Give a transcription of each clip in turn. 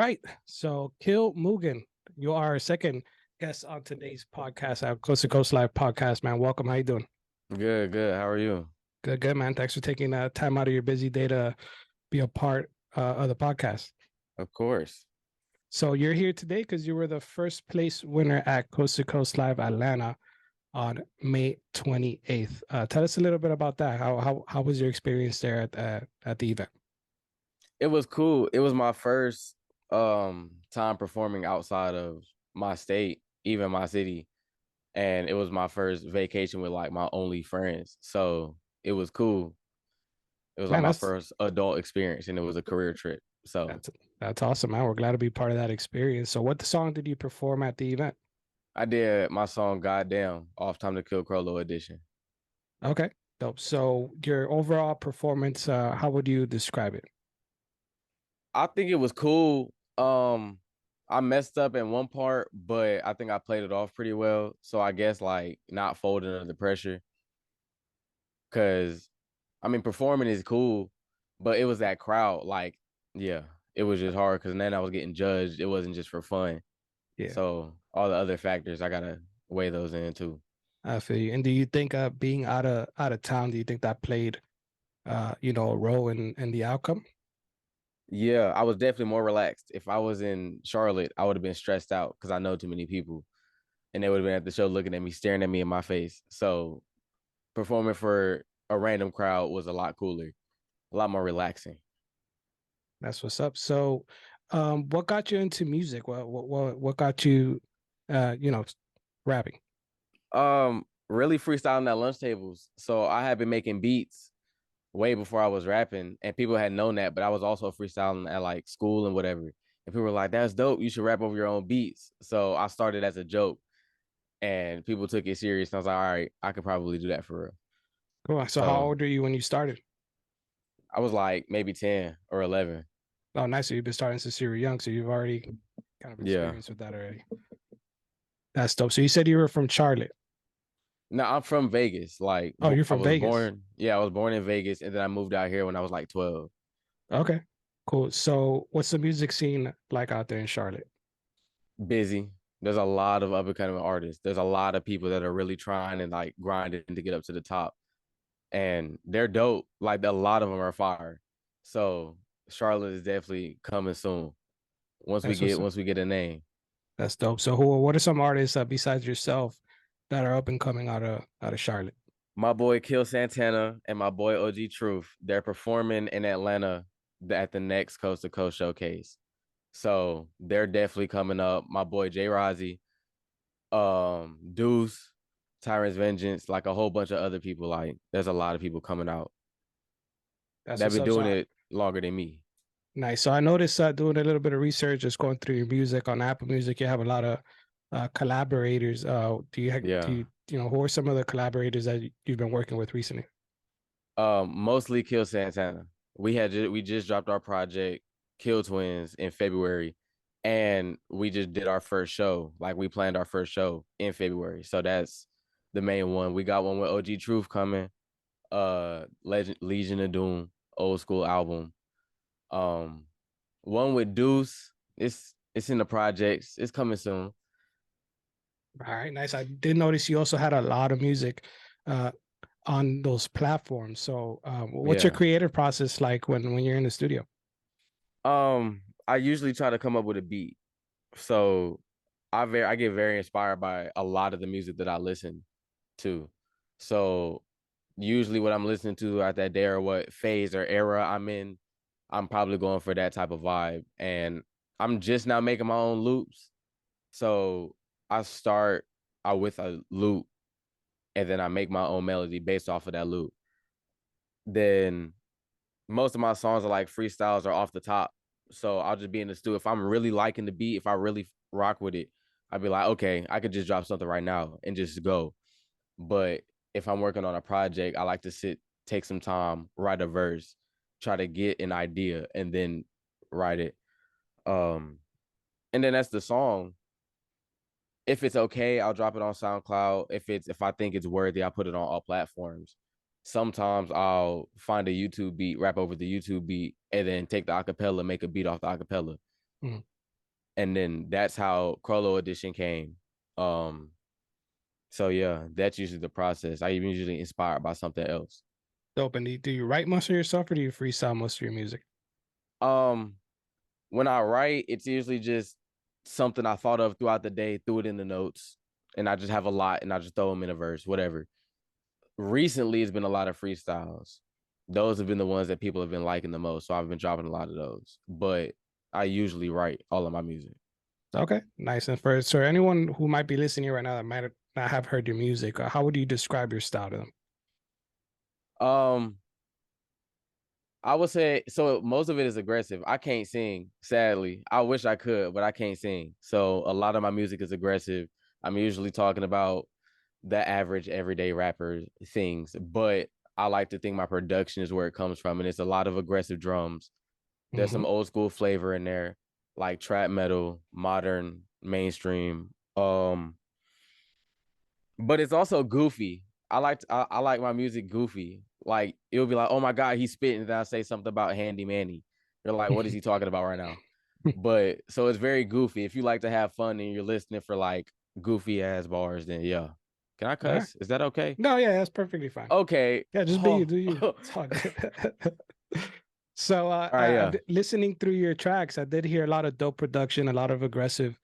right. So, KillMugen, you are our second guest on today's podcast, our Coast to Coast Live podcast, man. Welcome. How you doing? Good, good. How are you? Good, good, man. Thanks for taking time out of your busy day to be a part of the podcast. Of course. So, you're here today because you were the first place winner at Coast to Coast Live Atlanta on May 28th. Tell us a little bit about that. How was your experience there at the event? It was cool. It was my first time performing outside of my state, even my city. And it was my first vacation with like my only friends. So it was cool. It was like Man, my first adult experience and it was a career trip. So that's awesome, man. We're glad to be part of that experience. So what song did you perform at the event? I did my song Goddamn off Time to Kill Crollo edition. Okay, dope. So your overall performance, how would you describe it? I think it was cool. I messed up in one part, but I think I played it off pretty well. So I guess like not folding under the pressure. Cause I mean performing is cool, but it was that crowd. Like, yeah, it was just hard because then I was getting judged. It wasn't just for fun. Yeah, So all the other factors I gotta weigh those in too. I feel you. And do you think being out of town, do you think that played a role in the outcome? Yeah, I was definitely more relaxed. If I was in Charlotte, I would have been stressed out because I know too many people. And they would have been at the show looking at me, staring at me in my face. So performing for a random crowd was a lot cooler, a lot more relaxing. That's what's up. So what got you into music? What got you rapping? Really freestyling at lunch tables. So I had been making beats way before I was rapping, and people had known that, but I was also freestyling at like school and whatever. And people were like, "That's dope. You should rap over your own beats." So I started as a joke, and people took it serious. And I was like, "All right, I could probably do that for real." Cool. So how So old are you when you started? I was like maybe 10 or 11. Oh, nice. So you've been starting since you were young, so you've already kind of Yeah. experienced with that already. That's dope. So you said you were from Charlotte. No, I'm from Vegas. Like Oh, you're I from was Vegas. born. Yeah, I was born in Vegas, and then I moved out here when I was like 12. Okay, cool. So what's the music scene like out there in Charlotte? Busy. There's a lot of up and coming artists. There's a lot of people that are really trying and like grinding to get up to the top. And they're dope. Like a lot of them are fire. So Charlotte is definitely coming soon. Once we That's get what's once we get a name. that's dope. So what are some artists besides yourself that are up and coming out of Charlotte? My boy Kill Santana and my boy OG Truth, they're performing in Atlanta at the next Coast to Coast showcase. So they're definitely coming up. My boy J Rozzy, Deuce, Tyrant's Vengeance, like a whole bunch of other people. Like there's a lot of people coming out That's that what's been up. doing it longer than me. Nice. So I noticed doing a little bit of research, just going through your music on Apple Music, you have a lot of collaborators. Who are some of the collaborators that you've been working with recently? Mostly Kill Santana. We just dropped our project Kill Twins in February, and we just did our first show. Like we planned our first show in February, so that's the main one. We got one with OG Truth coming. Legion of Doom, old school album. Um, one with Deuce. It's in the projects. It's coming soon. All right, nice. I did notice you also had a lot of music uh, on those platforms. So, what's your Yeah. creative process like when you're in the studio? I usually try to come up with a beat. So I get very inspired by a lot of the music that I listen to. So usually what I'm listening to at that day or what phase or era I'm in, I'm probably going for that type of vibe. And I'm just now making my own loops. So I start out with a loop and then I make my own melody based off of that loop. Then most of my songs are like freestyles or off the top. So I'll just be in the studio. If I'm really liking the beat, if I really rock with it, I'd be like, okay, I could just drop something right now and just go. But if I'm working on a project, I like to take some time, write a verse, try to get an idea, and then write it. Um, and then that's the song. If it's okay, I'll drop it on SoundCloud. If I think it's worthy, I'll put it on all platforms. Sometimes I'll find a YouTube beat, rap over the YouTube beat, and then take the acapella, make a beat off the acapella. Mm. and then that's how Crollo Edition came. Um, so yeah, that's usually the process. I even usually inspired by something else. Dope. And do you write most of your stuff or do you freestyle most of your music? Um, when I write, it's usually just something I thought of throughout the day, threw it in the notes, and I just have a lot, and I just throw them in a verse, whatever. Recently, it's been a lot of freestyles. Those have been the ones that people have been liking the most, so I've been dropping a lot of those. But I usually write all of my music. Okay, nice. And for anyone who might be listening right now that might not have heard your music, how would you describe your style to them? Um, I would say so. Most of it is aggressive. I can't sing, sadly. I wish I could, but I can't sing. So a lot of my music is aggressive. I'm usually talking about the average everyday rapper things, but I like to think my production is where it comes from, and it's a lot of aggressive drums. There's Hmm. some old school flavor in there, like trap metal, modern, mainstream. But it's also goofy. I like my music goofy. Like it'll be like, oh my god, he's spitting. Then I say something about Handy Manny. You're like, what is he talking about right now? But so it's very goofy. If you like to have fun and you're listening for like goofy ass bars, then yeah. Can I All right. cuss? Is that okay? No, yeah, that's perfectly fine. Okay. Yeah, just be you, Oh. do you. All It's all good. So, right, yeah. listening through your tracks, I did hear a lot of dope production, a lot of aggressive,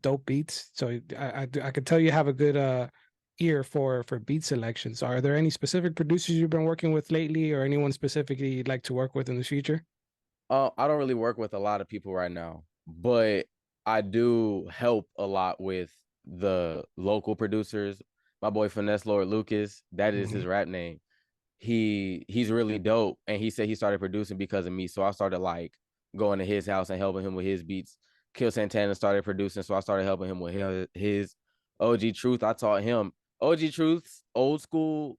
dope beats. So I could tell you have a good ear for beat selections. Are there any specific producers you've been working with lately, or anyone specifically you'd like to work with in the future? I don't really work with a lot of people right now, but I do help a lot with the local producers. My boy Finesse Lord Lucas, that is Hmm. his rap name. He's really dope, and he said he started producing because of me. So I started like going to his house and helping him with his beats. Kill Santana started producing, so I started helping him with his OG Truth. I taught him OG Truth's old school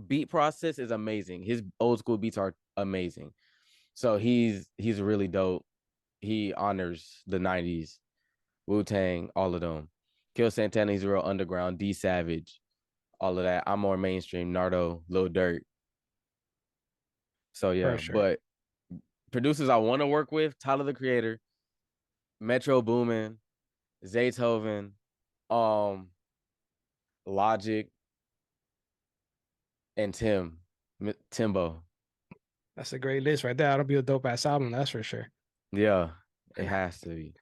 beat process is amazing. His old school beats are amazing. So he's really dope. He honors the 90s, Wu Tang, all of them. Kill Santana, he's real underground, D Savage, all of that. I'm more mainstream, Nardo, Lil Durk. So For yeah, sure. but producers I want to work with, Tyler the Creator, Metro Boomin, Zaytoven, um, Logic, and Timbo. That's a great list right there. That'll be a dope ass album, that's for sure. Yeah, it has to be.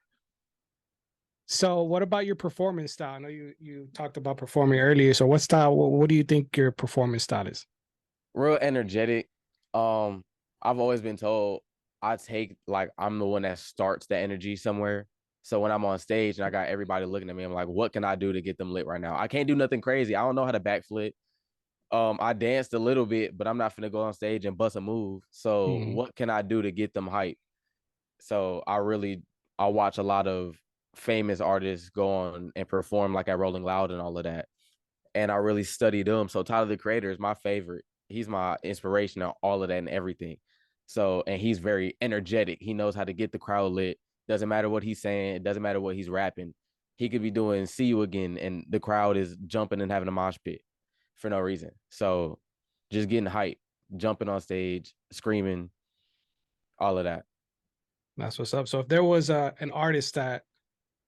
So, what about your performance style? I know you talked about performing earlier. So, what style? What do you think your performance style is? Real energetic. Um, I've always been told I take like I'm the one that starts the energy somewhere. So when I'm on stage and I got everybody looking at me, I'm like, what can I do to get them lit right now? I can't do nothing crazy. I don't know how to backflip. I danced a little bit, but I'm not gonna go on stage and bust a move. So Hmm. what can I do to get them hype? So I watch a lot of famous artists go on and perform like at Rolling Loud and all of that, and I really studied them. So Tyler the Creator is my favorite. He's my inspiration on all of that and everything. So, and he's very energetic. He knows how to get the crowd lit. Doesn't matter what he's saying. It doesn't matter what he's rapping. He could be doing "See You Again" and the crowd is jumping and having a mosh pit for no reason. So, just getting hype, jumping on stage, screaming, all of that. That's what's up. So, if there was an artist that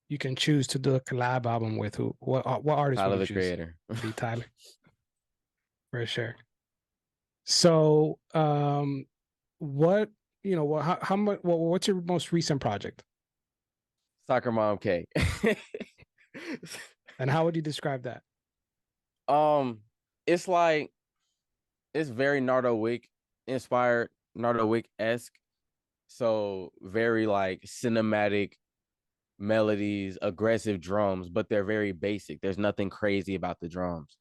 you can choose to do a collab album with, who what artist would Tyler you the choose? Creator. It'd be Tyler for sure. So, what what how much? What's your most recent project, Soccer Mom K. and how would you describe that? um, it's like it's very Nardo Wick inspired, Nardo Wick esque. So very like cinematic melodies, aggressive drums, but they're very basic. There's nothing crazy about the drums.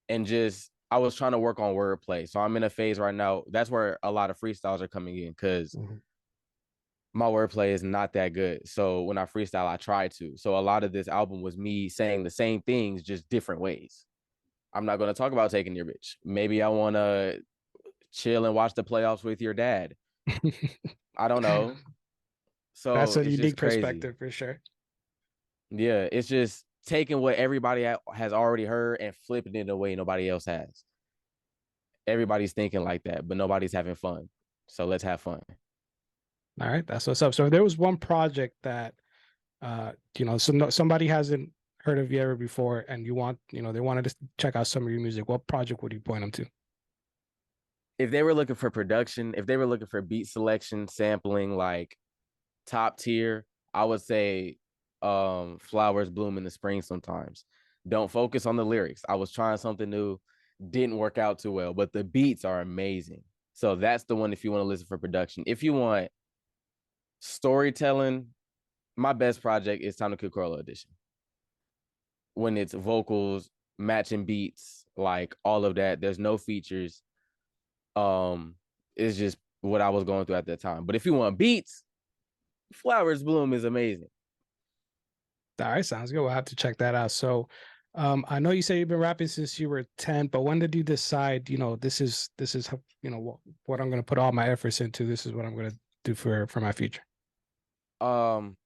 And just I was trying to work on wordplay. So I'm in a phase right now. That's where a lot of freestyles are coming in because Mhm. my wordplay is not that good. So when I freestyle, I try to. So a lot of this album was me saying the same things, just different ways. I'm not going to talk about taking your bitch. Maybe I want to chill and watch the playoffs with your dad. I don't know. That's So a it's just unique crazy. perspective for sure. Yeah, it's just taking what everybody has already heard and flipping it in a way nobody else has. Everybody's thinking like that, but nobody's having fun. So let's have fun. All right, that's what's up. So, if there was one project that Somebody hasn't heard of you ever before, and they wanted to check out some of your music. What project would you point them to? If they were looking for production, if they were looking for beat selection, sampling, like top tier, I would say Flowers Bloom in the Spring sometimes. Don't focus on the lyrics. I was trying something new, didn't work out too well, but the beats are amazing. So that's the one if you want to listen for production. If you want storytelling, my best project is Time to Kill Carlo Edition. When it's vocals, matching beats, like all of that. There's no features. It's just what I was going through at that time. But if you want beats, Flowers Bloom is amazing. All right, sounds good. We'll have to check that out. So, I know you say you've been rapping since you were 10, but when did you decide, this is what I'm going to put all my efforts into. This is what I'm going to do for my future. Um,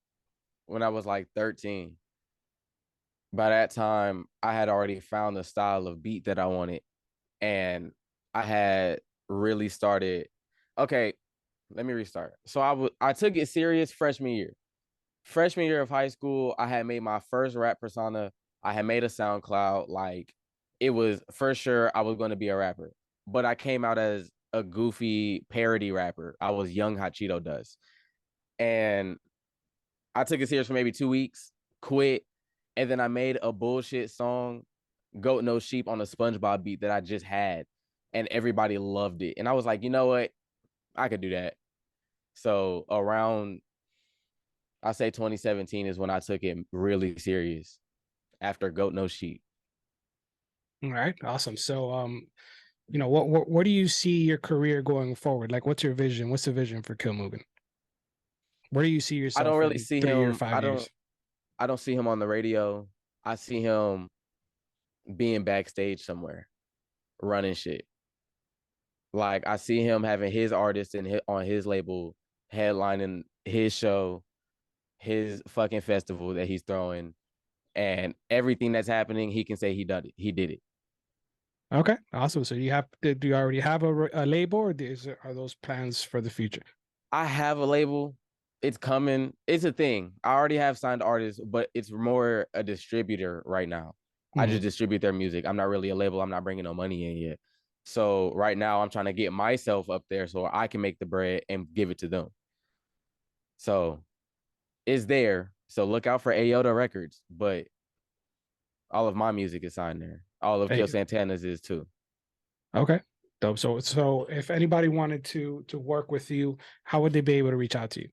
when I was like 13. By that time, I had already found the style of beat that I wanted, and I had really started. Okay, let me restart. So I took it serious freshman year. Freshman year of high school, I had made my first rap persona. I had made a SoundCloud. Like, it was for sure I was going to be a rapper, but I came out as a goofy parody rapper. I was young Hot Cheeto Dust, and I took it serious for maybe 2 weeks, quit, and then I made a bullshit song, Goat No Sheep, on a SpongeBob beat that I just had, and everybody loved it. And I was like, you know what? I could do that. So around, I say 2017 is when I took it really serious after Goat No Sheep. All right, awesome. So, what do you see your career going forward? Like, what's your vision? What's the vision for KillMugen? Where do you see I don't yourself really in see 3 or him. 5 years? I don't see him on the radio. I see him being backstage somewhere, running shit. Like, I see him having his artists on his label, headlining his show, his fucking festival that he's throwing, and everything that's happening, he can say he did it. He did it. Okay, awesome. So do you already have a label, or are those plans for the future? I have a label. It's coming. It's a thing. I already have signed artists, but it's more a distributor right now. I Mhm. just distribute their music. I'm not really a label. I'm not bringing no money in yet. So right now, I'm trying to get myself up there so I can make the bread and give it to them. So it's there. So look out for AOTA Records, but all of my music is signed there. All of Kill Hey, Santana's is too. okay, dope. So if anybody wanted to work with you, how would they be able to reach out to you?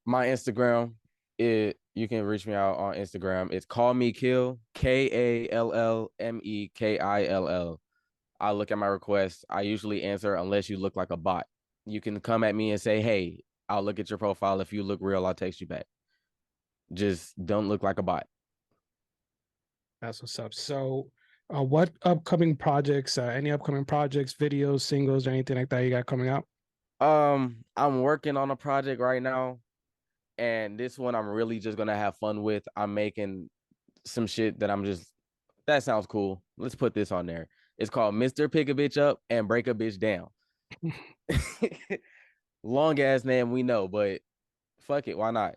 My Instagram, you can reach me out on Instagram. It's Call Me Kill, KALLMEKILL. I look at my requests. I usually answer unless you look like a bot. You can come at me and say, hey, I'll look at your profile. If you look real, I'll text you back. Just don't look like a bot. That's what's up. So, what upcoming projects? Any upcoming projects, videos, singles, or anything like that you got coming out? I'm working on a project right now, and this one I'm really just gonna have fun with. I'm making some shit that that sounds cool. Let's put this on there. It's called Mr. Pick a Bitch Up and Break a Bitch Down. Long ass name, we know, but fuck it, why not?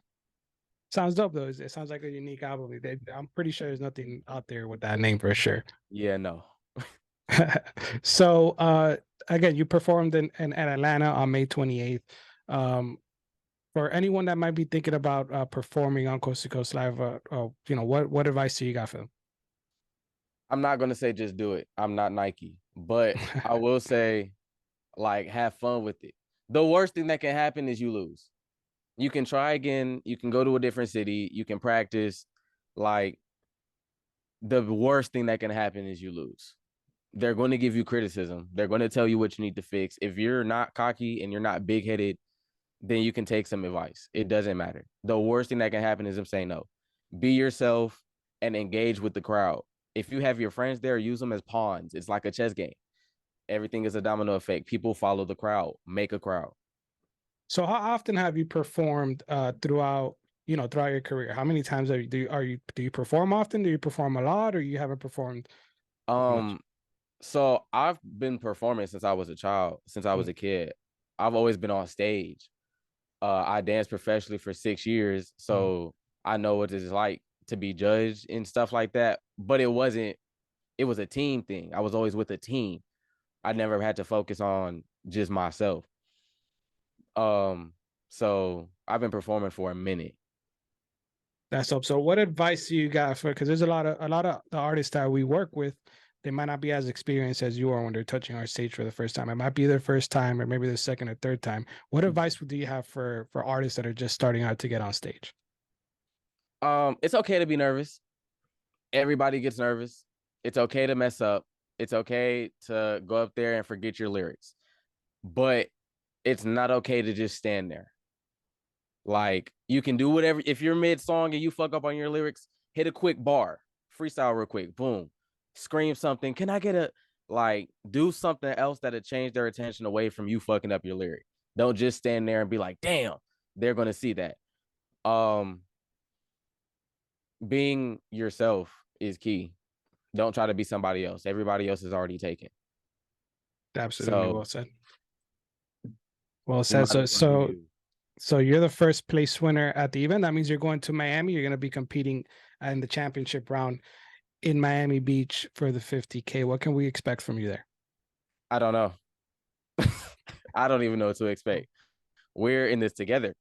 Sounds dope though. It sounds like a unique album. I'm pretty sure there's nothing out there with that name for sure. Yeah, no. So, again, you performed in Atlanta on May 28th. Um, for anyone that might be thinking about performing on Coast to Coast Live, what advice do you got for them? I'm not gonna say just do it. I'm not Nike, but I will say, like, have fun with it. The worst thing that can happen is you lose. You can try again. You can go to a different city. You can practice. Like, the worst thing that can happen is you lose. They're going to give you criticism. They're going to tell you what you need to fix. If you're not cocky and you're not big headed, then you can take some advice. It doesn't matter. The worst thing that can happen is them saying no. Be yourself and engage with the crowd. If you have your friends there, use them as pawns. It's like a chess game. Everything is a domino effect. People follow the crowd. Make a crowd. So, how often have you performed throughout your career? How many times do you perform often? Do you perform a lot, or you haven't performed much? Um, so I've been performing since I was a child, since I was Mm, a kid. I've always been on stage. I danced professionally for 6 years. mm. So I know what it's like to be judged and stuff like that. But it wasn't. It was a team thing. I was always with a team. I never had to focus on just myself. Um, so I've been performing for a minute. That's up. So what advice do you got for, because there's a lot of the artists that we work with, they might not be as experienced as you are when they're touching our stage for the first time. It might be their first time or maybe their second or third time. What advice do you have for artists that are just starting out to get on stage? It's okay to be nervous. Everybody gets nervous. It's okay to mess up. It's okay to go up there and forget your lyrics. But it's not okay to just stand there. Like you can do whatever. If you're mid song and you fuck up on your lyrics, hit a quick bar, freestyle real quick, boom, scream something. Can I get a like do something else that'll change their attention away from you fucking up your lyric? Don't just stand there and be like, damn, they're gonna see that. Um, being yourself is key. Don't try to be somebody else. Everybody else is already taken. Absolutely, well So said. Well you said. might So as well do so you. so you're the first place winner at the event. That means you're going to Miami. You're going to be competing in the championship round in Miami Beach for the 50K. What can we expect from you there? I don't know. I don't even know what to expect. We're in this together,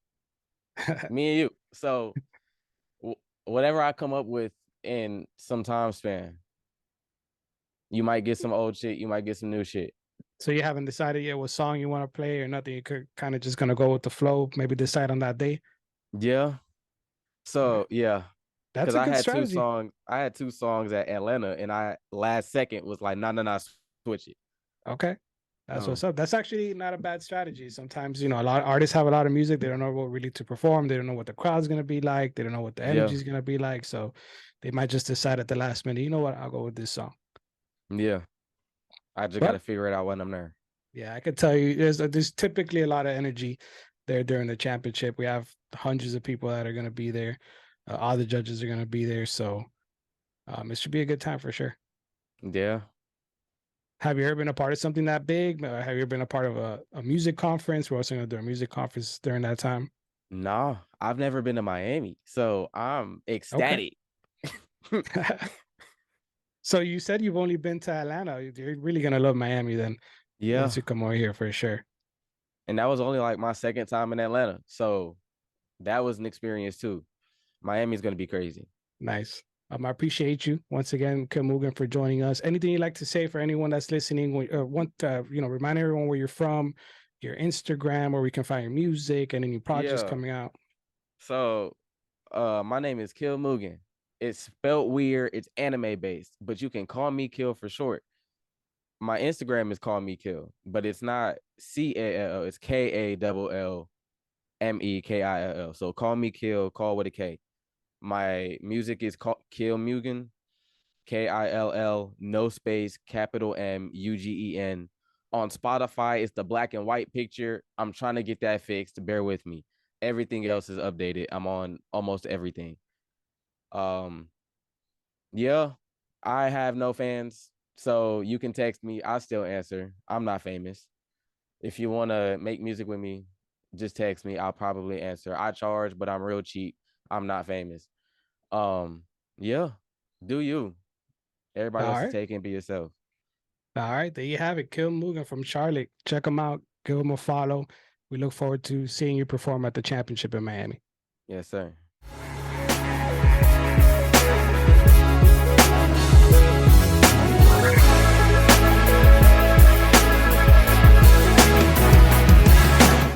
me and you. So whatever I come up with in some time span, you might get some old shit, you might get some new shit. So you haven't decided yet what song you want to play or nothing. You could kind of just gonna go with the flow. Maybe decide on that day. Yeah. Uh, So yeah, That's because a good strategy. I had two songs at Atlanta, and I last second was like, nah, nah, nah, switch it. Okay. That's what's Um, up. That's actually not a bad strategy. Sometimes, a lot of artists have a lot of music. They don't know what really to perform. They don't know what the crowd's gonna be like. They don't know what the energy yeah, is gonna be like. So they might just decide at the last minute, you know what, I'll go with this song. yeah. I just got But to figure it out when I'm there. yeah, I could tell you there's typically a lot of energy there during the championship. We have hundreds of people that are gonna be there. All the judges are gonna be there. So it should be a good time for sure. Yeah. Have you ever been a part of something that big? Have you ever been a part of a music conference? We're also going to do a music conference during that time. No, I've never been to Miami, so I'm Okay. ecstatic. So you said you've only been to Atlanta. You're really going to love Miami then Yeah. once you come over here for sure. And that was only like my second time in Atlanta. So that was an experience too. Miami's gonna be crazy. Nice. I appreciate you once again, KillMugen, for joining us. Anything you'd like to say for anyone that's listening? Want to, remind everyone where you're from, your Instagram, where we can find your music and any projects Yeah. coming out. So my name is KillMugen. It's spelled weird, it's anime based, but you can call me Kill for short. My Instagram is call me Kill, but it's not CALL, it's KALLMEKILL. So call me Kill, call with a K. My music is called KillMugen, KILL, no space, capital MUGEN. On Spotify, it's the black and white picture. I'm trying to get that fixed. Bear with me. Everything else is updated. I'm on almost everything. Um, yeah, I have no fans, so you can text me. I still answer. I'm not famous. If you want to make music with me, just text me. I'll probably answer. I charge, but I'm real cheap. I'm not famous. Um, yeah, do you? Everybody All else is right. taken. Be yourself. All right, there you have it. KillMugen from Charlotte. Check him out. Give him a follow. We look forward to seeing you perform at the championship in Miami. Yes, sir.